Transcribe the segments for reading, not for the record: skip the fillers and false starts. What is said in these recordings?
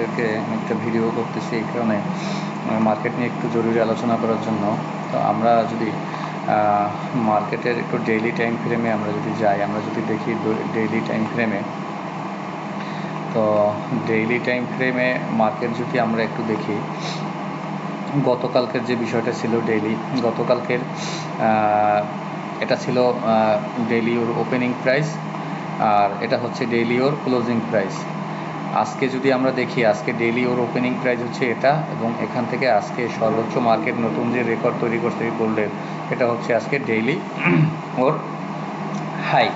আপনাদেরকে একটা ভিডিও করতেছি এই কারণে মার্কেট নিয়ে একটু জরুরি আলোচনা করার জন্য। তো আমরা যদি মার্কেটের একটু ডেইলি টাইম ফ্রেমে আমরা যদি যাই, আমরা যদি দেখি ডেইলি টাইম ফ্রেমে, তো ডেইলি টাইম ফ্রেমে মার্কেট যদি আমরা একটু দেখি, গতকালকের যে বিষয়টা ছিল গতকালকের এটা ছিল ডেইলি ওর ওপেনিং প্রাইস, আর এটা হচ্ছে ডেইলি ওর ক্লোজিং প্রাইস। আজকে যদি আমরা দেখি, আজকে ডেইলি ওর ওপেনিং প্রাইস হচ্ছে এটা, এবং এখান থেকে আজকে সর্বোচ্চ মার্কেট নতুন যে রেকর্ড তৈরি করছে গোল্ডের, এটা হচ্ছে আজকে ডেইলি ওর হাই।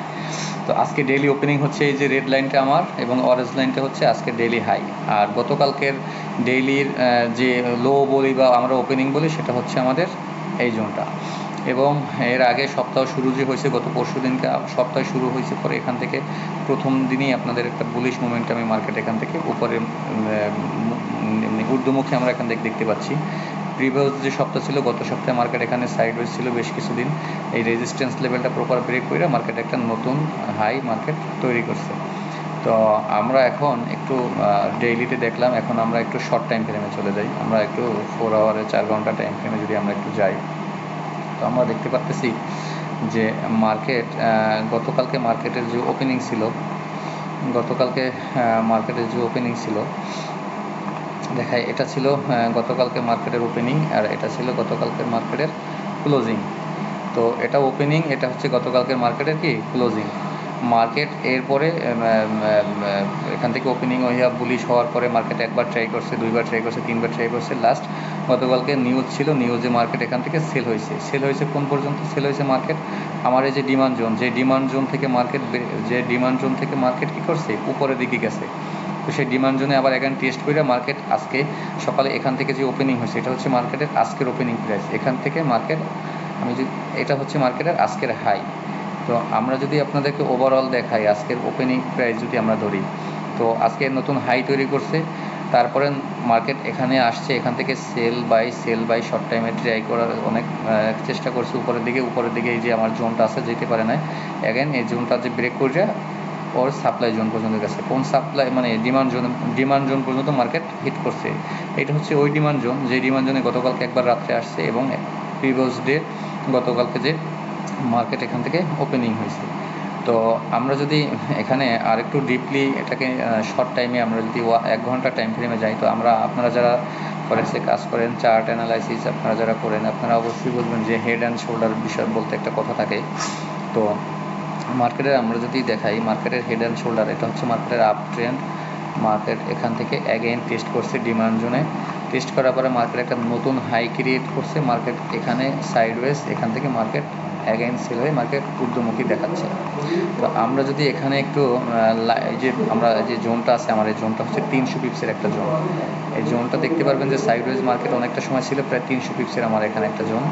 তো আজকে ডেইলি ওপেনিং হচ্ছে এই যে রেড লাইনটা আমার, এবং অরেঞ্জ লাইনটা হচ্ছে আজকে ডেইলি হাই। আর গতকালকের ডেইলির যে লো বলি বা আমরা ওপেনিং বলি, সেটা হচ্ছে আমাদের এই জোনটা। এবং এর আগে সপ্তাহ শুরু যে হয়েছে, গত পরশু দিনকে সপ্তাহ শুরু হয়েছে পরে এখান থেকে প্রথম দিনই আপনাদের একটা বুলিশ মোমেন্টামে মার্কেট এখান থেকে উপরে ঊর্ধ্বমুখী আমরা এখান থেকে দেখতে পাচ্ছি। প্রিভিয়াস যে সপ্তাহ ছিল, গত সপ্তাহে মার্কেট এখানে সাইডওয়েজ ছিল বেশ কিছুদিন। এই রেজিস্ট্যান্স লেভেলটা প্রপার ব্রেক করে মার্কেট একটা নতুন হাই মার্কেট তৈরি করছে। তো আমরা এখন একটু ডেইলিতে দেখলাম, এখন আমরা একটু শর্ট টাইম ফ্রেমে চলে যাই। আমরা একটু 4 আওয়ারে 4 ঘন্টা টাইম ফ্রেমে যদি আমরা একটু যাই, তো আমরা দেখতে পাচ্ছি যে মার্কেট গতকালকে মার্কেটের যে ওপেনিং ছিল, দেখায় এটা ছিল গতকালকে মার্কেটের ওপেনিং, আর এটা ছিল গতকালকের মার্কেটের ক্লোজিং। তো এটা ওপেনিং, এটা হচ্ছে গতকালকের মার্কেটের কি ক্লোজিং। মার্কেট এরপরে এখান থেকে ওপেনিং হইয়া বুলিশ হওয়ার পরে মার্কেট একবার ট্রাই করছে, দুইবার ট্রাই করছে, তিনবার ট্রাই করছে। লাস্ট গতকালকে নিউজ ছিল, নিউজে মার্কেট এখান থেকে সেল হয়েছে কোন পর্যন্ত সেল হয়েছে মার্কেট, আমার এই যে ডিমান্ড জোন, যে ডিমান্ড জোন থেকে মার্কেট কী করছে, উপরের দিকে গেছে। তো সেই ডিমান্ড জোনে আবার এখানে টেস্ট করে মার্কেট আজকে সকালে এখান থেকে যে ওপেনিং হয়েছে, এটা হচ্ছে মার্কেটের আজকের ওপেনিং প্রাইস। এখান থেকে মার্কেট এটা হচ্ছে মার্কেটের আজকের হাই। তো আমরা যদি আপনাদেরকে ওভারঅল দেখাই, আজকের ওপেনিং প্রাইস যদি আমরা ধরি, তো আজকে নতুন হাই তৈরি করছে। তারপরে মার্কেট এখানে আসছে, এখান থেকে সেল বাই শর্ট টাইমে ট্রাই করার অনেক চেষ্টা করছে উপরের দিকে। এই যে আমার জোনটা আছে, যেতে পারে না। অ্যাগেন এই জোনটা যে ব্রেক করে ওর সাপ্লাই জোন পর্যন্ত গেছে। কোন সাপ্লাই মানে ডিমান্ড জোন পর্যন্ত মার্কেট হিট করছে। এটা হচ্ছে ওই ডিমান্ড জোন, যে ডিমান্ড জোনে গতকালকে একবার রাত্রে আসছে, এবং প্রিভিয়াস ডে গতকালকে যে মার্কেট এখান থেকে ওপেনিং হয়েছে। তো আমরা যদি এখানে আরেকটু ডিপলি এটাকে শর্ট টাইমে আমরা যদি 1 ঘন্টা টাইম ফ্রেমে যাই, তো আপনারা যারা ফরেক্সে কাজ করেন, চার্ট অ্যানালাইসিস আপনারা যারা করেন, আপনারা অবশ্যই বলবেন যে হেড অ্যান্ড শোল্ডার বিষয় বলতে একটা কথা থাকে। তো মার্কেটের আমরা যদি দেখাই, মার্কেটের হেড অ্যান্ড শোল্ডার, এটা হচ্ছে মার্কেটের আপ ট্রেন্ড। মার্কেট এখান থেকে অ্যাগেন টেস্ট করছে ডিমান্ড জোনে, টেস্ট করার পরে মার্কেট একটা নতুন হাই ক্রিয়েট করছে। মার্কেট এখানে সাইডওয়েজ, এখান থেকে মার্কেট অ্যাগেন সেল হয়ে মার্কেট ঊর্ধ্বমুখী দেখাচ্ছে। তো আমরা যদি এখানে একটু আমরা যে জোনটা আছে, আমার এই জোনটা হচ্ছে 300 পিপসের একটা জোন। এই জোনটা দেখতে পারবেন যে সাইডওয়েজ মার্কেট অনেকটা সময় ছিল, প্রায় 300 পিপসের আমার এখানে একটা জোন।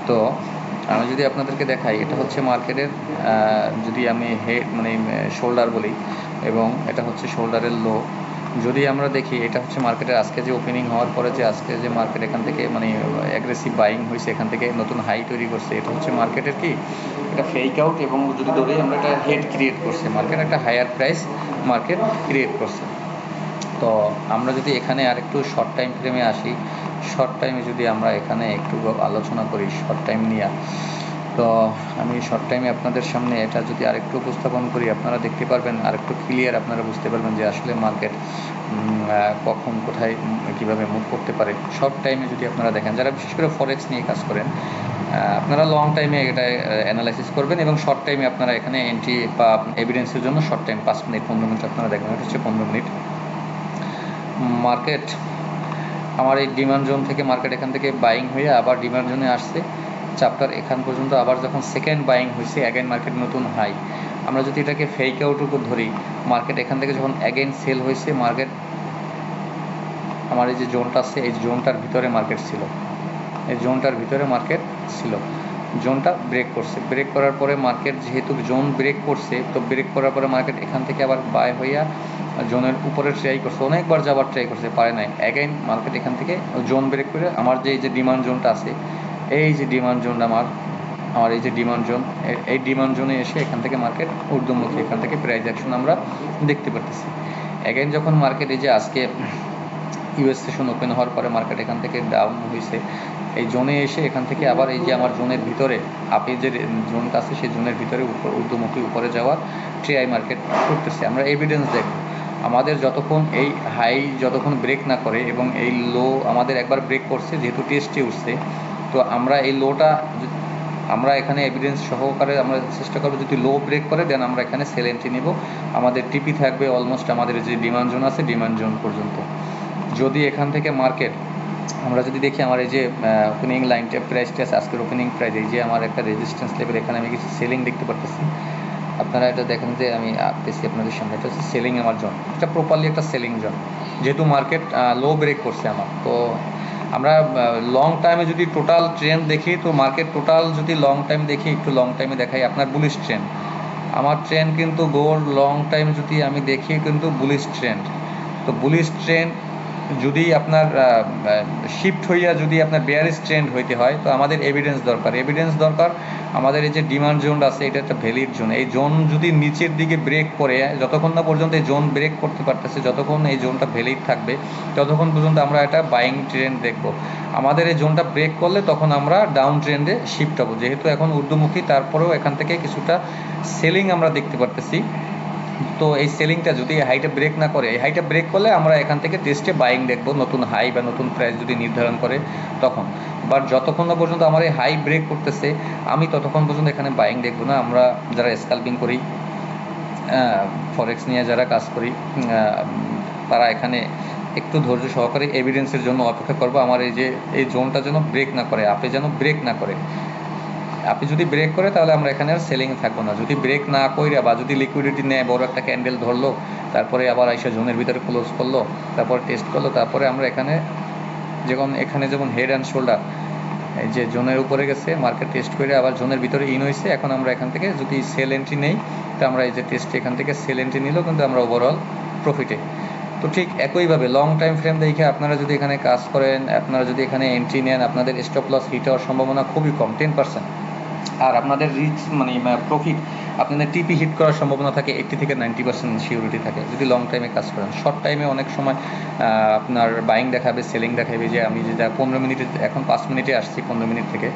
তো আমি যদি আপনাদেরকে দেখাই, এটা হচ্ছে মার্কেটের যদি আমি শোল্ডার বলি, এবং এটা হচ্ছে শোল্ডারের লো। যদি আমরা দেখি, এটা হচ্ছে মার্কেটের আজকে যে ওপেনিং হওয়ার পরে যে আজকে যে মার্কেট এখান থেকে অ্যাগ্রেসিভ বাইং হয়েছে, এখান থেকে নতুন হাই তৈরি করছে। এটা হচ্ছে মার্কেটের কি এটা ফেক আউট, এবং যদি ধরি আমরা এটা হেড ক্রিয়েট করছে, মার্কেট একটা হায়ার প্রাইস মার্কেট ক্রিয়েট করছে। তো আমরা যদি এখানে আরেকটু শর্ট টাইম ফ্রেমে আসি, শর্ট টাইমে যদি আমরা এখানে একটু আলোচনা করি শর্ট টাইম নিয়ে, তো আমি শর্ট টাইমে আপনাদের সামনে এটা যদি আরেকটু উপস্থাপন করি, আপনারা দেখতে পারবেন, আরেকটু ক্লিয়ার আপনারা বুঝতে পারবেন যে আসলে মার্কেট কখন কোথায় কীভাবে মুভ করতে পারে। শর্ট টাইমে যদি আপনারা দেখেন, যারা বিশেষ করে ফরেক্স নিয়ে কাজ করেন, আপনারা লং টাইমে এটা অ্যানালাইসিস করবেন, এবং শর্ট টাইমে আপনারা এখানে এন্ট্রি বা এভিডেন্সের জন্য শর্ট টাইম 5 মিনিট 15 মিনিট আপনারা দেখবেন। এটা হচ্ছে 15 মিনিট। মার্কেট আমার এই ডিমান্ড জোন থেকে মার্কেট এখান থেকে বাইং হয়ে আবার ডিমান্ড জোনে আসছে, চ্যাপ্টার এখান পর্যন্ত আবার যখন সেকেন্ড বাইং হয়েছে, অ্যাগেন মার্কেট নতুন হাই। আমরা যদি এটাকে ফেক আউট উপর ধরি, মার্কেট এখান থেকে যখন অ্যাগেন সেল হয়েছে, মার্কেট আমার এই যে জোনটা আছে, এই জোনটার ভিতরে মার্কেট ছিল, জোনটা ব্রেক করছে। ব্রেক করার পরে মার্কেট যেহেতু জোন ব্রেক করছে, তো ব্রেক করার পরে মার্কেট এখান থেকে আবার বাই হইয়া জোনের উপরে ট্রাই করছে, অনেকবার যাবার ট্রাই করছে, পারে নাই। অ্যাগেন মার্কেট এখান থেকে জোন ব্রেক করে আমার যে এই যে ডিমান্ড জোনটা আছে, এই যে ডিমান্ড জোন আমার এই যে ডিমান্ড জোন, এই ডিমান্ড জোনে এসে এখান থেকে মার্কেট ঊর্ধ্বমুখী, এখান থেকে প্রাইস অ্যাকশন আমরা দেখতে পারতেছি। অ্যাগেন যখন মার্কেট এই যে আজকে ইউএস সেশন ওপেন হওয়ার পরে মার্কেট এখান থেকে ডাউন হয়েছে, এই জোনে এসে এখান থেকে আবার এই যে আমার জোনের ভিতরে আপে যে জোনটা আছে সেই জোনের ভিতরে ঊর্ধ্বমুখী উপরে যাওয়ার ট্রাই মার্কেট করতেছে। আমরা এভিডেন্স দেখব আমাদের যতক্ষণ এই হাই যতক্ষণ ব্রেক না করে এবং এই লো আমাদের একবার ব্রেক করছে যেহেতু টেস্টে উঠছে, তো আমরা এই লোটা আমরা এখানে এভিডেন্স সহকারে আমরা চেষ্টা করবো যদি লো ব্রেক করে দেন আমরা এখানে সেল এন্ট্রি নিব। আমাদের টিপি থাকবে অলমোস্ট আমাদের যে ডিমান্ড জোন আছে ডিমান্ড জোন পর্যন্ত। যদি এখান থেকে মার্কেট আমরা যদি দেখি আমার এই যে ওপেনিং লাইনটা প্রাইসটা আছে আজকের ওপেনিং প্রাইস, এই যে আমার একটা রেজিস্ট্যান্স লেভেল এখানে আমি কিছু সেলিং দেখতে পারতেছি। আপনারা এটা দেখেন যে আমি আঁকতেছি আপনাদের সামনে, এটা হচ্ছে সেলিং আমার জোন, এটা প্রপারলি একটা সেলিং জোন যেহেতু মার্কেট লো ব্রেক করছে আমার। তো আমরা লং টাইমে যদি টোটাল ট্রেন্ড দেখি তো মার্কেট টোটাল যদি লং টাইম দেখি, একটু লং টাইমে দেখাই আপনার বুলিশ ট্রেন্ড। আমার ট্রেন্ড কিন্তু গোল্ড লং টাইম যদি আমি দেখি কিন্তু বুলিশ ট্রেন্ড। তো বুলিশ ট্রেন্ড যদি আপনার শিফট হইয়া যদি আপনার বেয়ারিশ ট্রেন্ড হইতে হয় তো আমাদের এভিডেন্স দরকার। আমাদের এই যে ডিমান্ড জোন আছে এটা একটা ভ্যালিড জোন, এই জোন যদি নিচের দিকে ব্রেক করে যতক্ষণ না পর্যন্ত এই জোন ব্রেক করতে পারতেছে, যতক্ষণ এই জোনটা ভ্যালিড থাকবে ততক্ষণ পর্যন্ত আমরা একটা বাইং ট্রেন্ড দেখব। আমাদের এই জোনটা ব্রেক করলে তখন আমরা ডাউন ট্রেন্ডে শিফট হব, যেহেতু এখন ঊর্ধ্বমুখী তারপরেও এখান থেকে কিছুটা সেলিং আমরা দেখতে পারতেছি। তো এই সেলিংটা যদি হাইটা ব্রেক না করে, এই হাইটা ব্রেক করলে আমরা এখান থেকে টেস্টে বাইং দেখব, নতুন হাই বা নতুন প্রাইস যদি নির্ধারণ করে তখন। বাট যতক্ষণ না পর্যন্ত আমার এই হাই ব্রেক করতেছে আমি ততক্ষণ পর্যন্ত এখানে বাইং দেখব না। আমরা যারা স্ক্যালপিং করি, ফরেক্স নিয়ে যারা কাজ করি, তারা এখানে একটু ধৈর্য সহকারে এভিডেন্সের জন্য অপেক্ষা করবো। আমার এই যে এই জোনটা যেন ব্রেক না করে, আপনি যেন ব্রেক না করে। আপনি যদি ব্রেক করে তাহলে আমরা এখানে আর সেলিংয়ে থাকবো না। যদি ব্রেক না কইরা বা যদি লিকুইডিটি নেয় বড় একটা ক্যান্ডেল ধরলো তারপরে আবার এসে জোনের ভিতরে ক্লোজ করলো, তারপর টেস্ট করলো, তারপরে আমরা এখানে যেমন হেড অ্যান্ড শোল্ডার এই যে জোনের উপরে গেছে মার্কেট টেস্ট করে আবার জোনের ভিতরে ইন হয়েছে, এখন আমরা এখান থেকে যদি সেল এন্ট্রি নেই তো আমরা এই যে টেস্টে এখান থেকে সেল এন্ট্রি নিলেও কিন্তু আমরা ওভারঅল প্রফিটে। তো ঠিক একইভাবে লং টাইম ফ্রেম দেখে আপনারা যদি এখানে কাজ করেন, আপনারা যদি এখানে এন্ট্রি নেন, আপনাদের স্টপ লস হিট হওয়ার সম্ভাবনা খুবই কম, 10%। আর আপনাদের রিচ প্রফিট আপনাদের টিপি হিট করার সম্ভাবনা থাকে 80 থেকে 90% সিউরিটি থাকে যদি লং টাইমে কাজ করেন। শর্ট টাইমে অনেক সময় আপনার বাইং দেখাবে, সেলিং দেখাবে। যে আমি যেটা 15 মিনিটে, এখন 5 মিনিটে আসছি 15 মিনিট থেকে,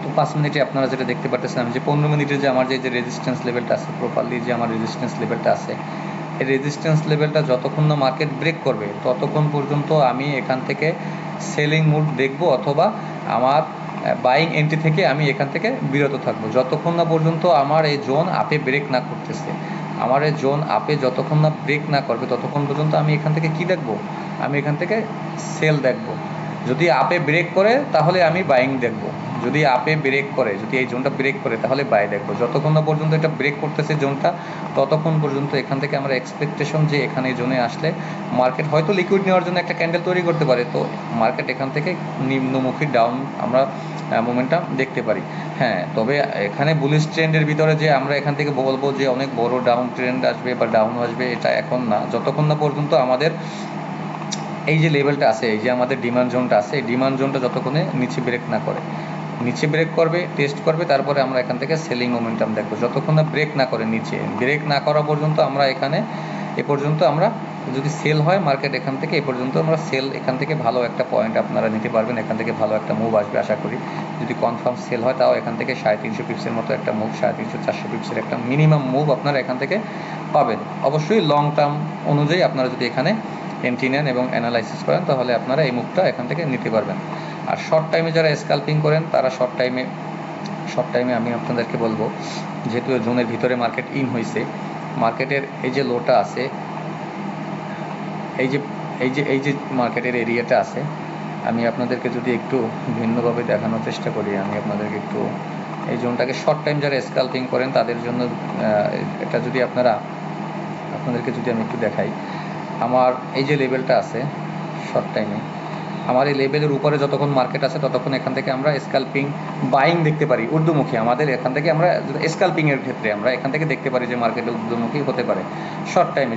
তো 5 মিনিটে আপনারা যেটা দেখতে পাচ্ছেন আমি যে 15 মিনিটে যে আমার যে রেজিস্ট্যান্স লেভেলটা আছে, প্রপারলি যে আমার রেজিস্ট্যান্স লেভেলটা আছে, এই রেজিস্ট্যান্স লেভেলটা যতক্ষণ না মার্কেট ব্রেক করবে ততক্ষণ পর্যন্ত আমি এখান থেকে সেলিং মুড দেখব অথবা আমার বাইং এন্ট্রি থেকে আমি এখান থেকে বিরত থাকবো যতক্ষণ না পর্যন্ত আমার এই জোন আপে ব্রেক না করতেছে। আমার এই জোন আপে যতক্ষণ না ব্রেক না করবে ততক্ষণ পর্যন্ত আমি এখান থেকে কি দেখবো, আমি এখান থেকে সেল দেখবো। যদি আপে ব্রেক করে তাহলে আমি বাইং দেখবো, যদি আপে ব্রেক করে, যদি এই জোনটা ব্রেক করে তাহলে বাই দেখবো। যতক্ষণ না পর্যন্ত এটা ব্রেক করতেছে জোনটা ততক্ষণ পর্যন্ত এখান থেকে আমরা এক্সপেকটেশন যে এখানে জোনে আসলে মার্কেট হয়তো লিকুইড নেওয়ার জন্য একটা ক্যান্ডেল তৈরি করতে পারে, তো মার্কেট এখান থেকে নিম্নমুখী ডাউন আমরা মোমেন্টাম দেখতে পারি। হ্যাঁ, তবে এখানে বুলিশ ট্রেন্ডের ভিতরে যে আমরা এখান থেকে বলবো যে অনেক বড় ডাউন ট্রেন্ড আসবে বা ডাউন আসবে, এটা এখন না, যতক্ষণ না পর্যন্ত আমাদের এই যে লেভেলটা আছে, এই যে আমাদের ডিমান্ড জোনটা আছে, এই ডিমান্ড জোনটা যতক্ষণে নিচে ব্রেক না করে, নিচে ব্রেক করবে, টেস্ট করবে, তারপরে আমরা এখান থেকে সেলিং মোমেন্টাম দেখবো। যতক্ষণ না ব্রেক না করে, নিচে ব্রেক না করা পর্যন্ত আমরা এখানে এ পর্যন্ত আমরা যদি সেল হয় মার্কেট এখান থেকে এ পর্যন্ত আমরা সেল, এখান থেকে ভালো একটা পয়েন্ট আপনারা নিতে পারবেন, এখান থেকে ভালো একটা মুভ আসবে আশা করি। যদি কনফার্ম সেল হয় তাও এখান থেকে 350 পিপসের মতো একটা মুভ, 350-400 পিপসের একটা মিনিমাম মুভ আপনারা এখান থেকে পাবেন। অবশ্যই লং টার্ম অনুযায়ী আপনারা যদি এখানে এন্ট্রি নেন এবং অ্যানালাইসিস করেন তাহলে আপনারা এই মুভটা এখান থেকে নিতে পারবেন। আর শর্ট টাইমে যারা স্ক্যালপিং করেন তারা শর্ট টাইমে আমি আপনাদেরকে বলবো, যেহেতু জোনের ভিতরে মার্কেট ইন হয়েছে, মার্কেটের এই যে লোটা আছে, এই যে মার্কেটের এরিয়াটা আছে, আমি আপনাদেরকে যদি একটু ভিন্নভাবে দেখানোর চেষ্টা করি, আমি আপনাদেরকে একটু এই জোনটাকে শর্ট টাইম যারা স্ক্যালপিং করেন তাদের জন্য এটা যদি আপনাদেরকে যদি আমি একটু দেখাই, আমার এই যে লেভেলটা আছে শর্ট টাইমে, আমার এই লেভেলের উপরে যতক্ষণ মার্কেট আছে ততক্ষণ এখান থেকে আমরা স্ক্যালপিং বাইং দেখতে পারি ঊর্ধ্বমুখী। আমাদের এখান থেকে আমরা স্ক্যালপিংয়ের ক্ষেত্রে আমরা এখান থেকে দেখতে পারি যে মার্কেট ঊর্ধ্বমুখী হতে পারে শর্ট টাইমে,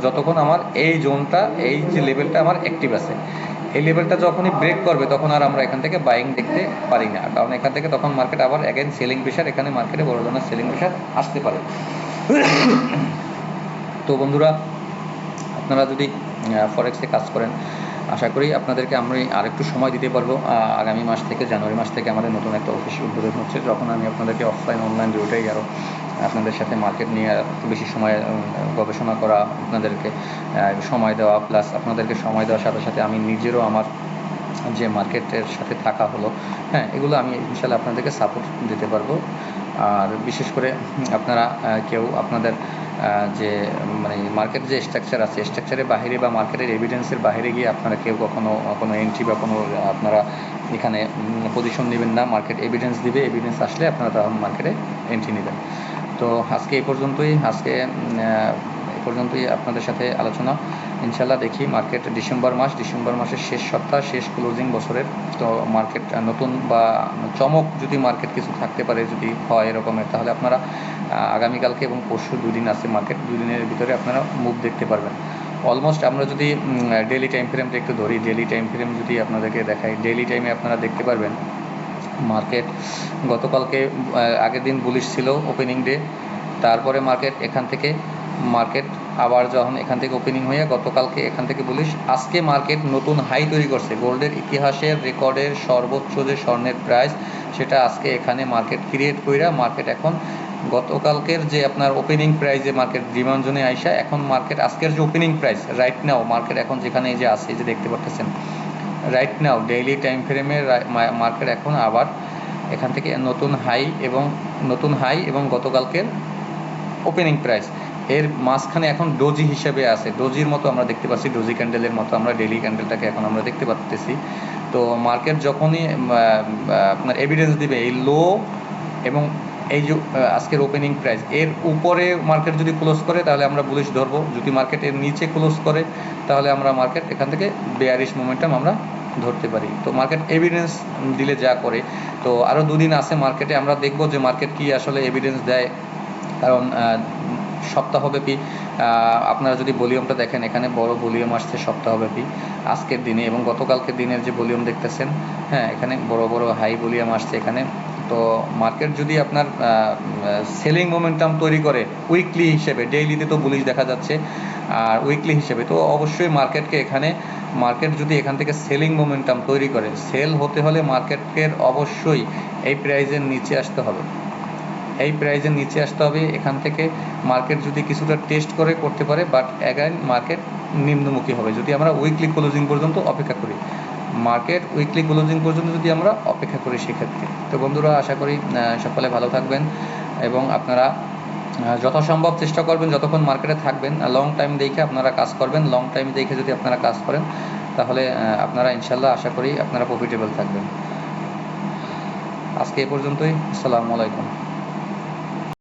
যতক্ষণ আমার এই জোনটা, এই যে লেভেলটা আমার অ্যাক্টিভ আছে, এই লেভেলটা যখনই ব্রেক করবে তখন আর আমরা এখান থেকে বাইং দেখতে পারি না, কারণ এখান থেকে তখন মার্কেট আবার অ্যাগেন সেলিং প্রেশার, এখানে মার্কেটে বড় ধরনের সেলিং প্রেশার আসতে পারে। তো বন্ধুরা, আপনারা যদি ফরেক্সে কাজ করেন, আশা করি আপনাদেরকে আমি আরেকটু সময় দিতে পারবো। আগামী মাস থেকে, জানুয়ারি মাস থেকে আমাদের নতুন একটা অফিস উদ্বোধন হচ্ছে, যখন আমি আপনাদেরকে অফলাইন অনলাইন দুটোই আরও আপনাদের সাথে মার্কেট নিয়ে বেশি সময় গবেষণা করা, আপনাদেরকে সময় দেওয়া, প্লাস আপনাদেরকে সময় দেওয়ার সাথে সাথে আমি নিজেরও আমার যে মার্কেটের সাথে থাকা হলো, হ্যাঁ, এগুলো আমি ইনশাল্লাহ আপনাদেরকে সাপোর্ট দিতে পারবো। আর বিশেষ করে আপনারা কেউ আপনাদের যে মানে মার্কেট যে স্ট্রাকচার আছে, স্ট্রাকচারের বাইরে বা মার্কেটের এভিডেন্সের বাইরে গিয়ে আপনারা কেউ কোনো এন্ট্রি বা কোনো আপনারা এখানে পজিশন নেবেন না। মার্কেট এভিডেন্স দিবে, এভিডেন্স আসলে আপনারা তখন মার্কেটে এন্ট্রি নেবেন। তো আজকে এই পর্যন্তই আপনাদের সাথে আলোচনা। ইনশাল্লাহ দেখি মার্কেট ডিসেম্বর মাসের শেষ সপ্তাহ, শেষ ক্লোজিং বছরের। তো মার্কেট নতুন বা চমক যদি মার্কেট কিছু থাকতে পারে, যদি হয় এরকমের, তাহলে আপনারা আগামীকালকে এবং পরশু 2 দিন আছে মার্কেট, 2 দিনের ভিতরে আপনারা মুভ দেখতে পারবেন। অলমোস্ট আমরা যদি ডেইলি টাইম ফ্রেমটা একটু ধরি, ডেইলি টাইম ফ্রেম যদি আপনাদেরকে দেখাই, ডেইলি টাইমে আপনারা দেখতে পারবেন মার্কেট গতকালকে আগের দিন বুলিশ ছিল ওপেনিং ডে, তারপরে মার্কেট আবার যখন এখান থেকে ওপেনিং হয়ে গতকালকে এখান থেকে বুলিশ, আজকে মার্কেট নতুন হাই তৈরি করছে। গোল্ডের ইতিহাসের রেকর্ডের সর্বোচ্চ যে স্বর্ণের প্রাইস, সেটা আজকে এখানে মার্কেট ক্রিয়েট কইরা মার্কেট এখন গতকালকের যে আপনার ওপেনিং প্রাইসে মার্কেট ডিমান্ড জোনে আইসা, এখন মার্কেট আজকের যে opening price right now market এখন যেখানে এই যে আছে, যে দেখতে পাচ্ছেন রাইট নাও ডেইলি টাইম ফ্রেমে মার্কেট এখন আবার এখান থেকে নতুন হাই এবং গতকালকের ওপেনিং প্রাইস এর মাঝখানে এখন ডোজি হিসেবে আছে, ডোজির মতো আমরা দেখতে পাচ্ছি, ডোজি ক্যান্ডেলের মতো আমরা ডেইলি ক্যান্ডেলটাকে এখন আমরা দেখতে পাচ্ছি। তো মার্কেট যখনই আপনার এভিডেন্স দিবে এই লো এবং এই যে আজকের ওপেনিং প্রাইস এর উপরে মার্কেট যদি ক্লোজ করে তাহলে আমরা বুলিশ ধরবো, যদি মার্কেট এর নিচে ক্লোজ করে তাহলে আমরা মার্কেট এখান থেকে বেয়ারিশ মোমেন্টাম আমরা ধরতে পারি। তো মার্কেট এভিডেন্স দিলে যা করে, তো আরও 2 দিন আছে মার্কেটে, আমরা দেখবো যে মার্কেট কি আসলে এভিডেন্স দেয়। কারণ সপ্তাহব্যাপী আপনারা যদি ভলিউমটা দেখেন, এখানে বড় ভলিউম আসছে সপ্তাহব্যাপী আজকের দিনে, এবং গতকালকের দিনের যে ভলিউম দেখতেছেন, হ্যাঁ, এখানে বড় হাই ভলিউম আসছে এখানে। তো মার্কেট যদি আপনার সেলিং মোমেন্টাম তৈরি করে উইকলি হিসেবে, ডেইলিতে তো বুলিশ দেখা যাচ্ছে, আর উইকলি হিসেবে তো অবশ্যই মার্কেট যদি এখান থেকে সেলিং মোমেন্টাম তৈরি করে, সেল হতে হলে মার্কেটের অবশ্যই এই প্রাইজের নিচে আসতে হবে। এখান থেকে মার্কেট যদি কিছুটা টেস্ট করতে পারে, বাট অ্যাগাইন মার্কেট নিম্নমুখী হবে যদি আমরা উইকলি ক্লোজিং পর্যন্ত অপেক্ষা করি। সেক্ষেত্রে তো বন্ধুরা, আশা করি সকলে ভালো থাকবেন এবং আপনারা যথাসম্ভব চেষ্টা করবেন যতক্ষণ মার্কেটে থাকবেন লং টাইম দেখে আপনারা কাজ করবেন। লং টাইম দেখে যদি আপনারা কাজ করেন তাহলে আপনারা ইনশাল্লাহ আশা করি আপনারা প্রফিটেবল থাকবেন। আজকে এ পর্যন্তই। আসসালামু আলাইকুম।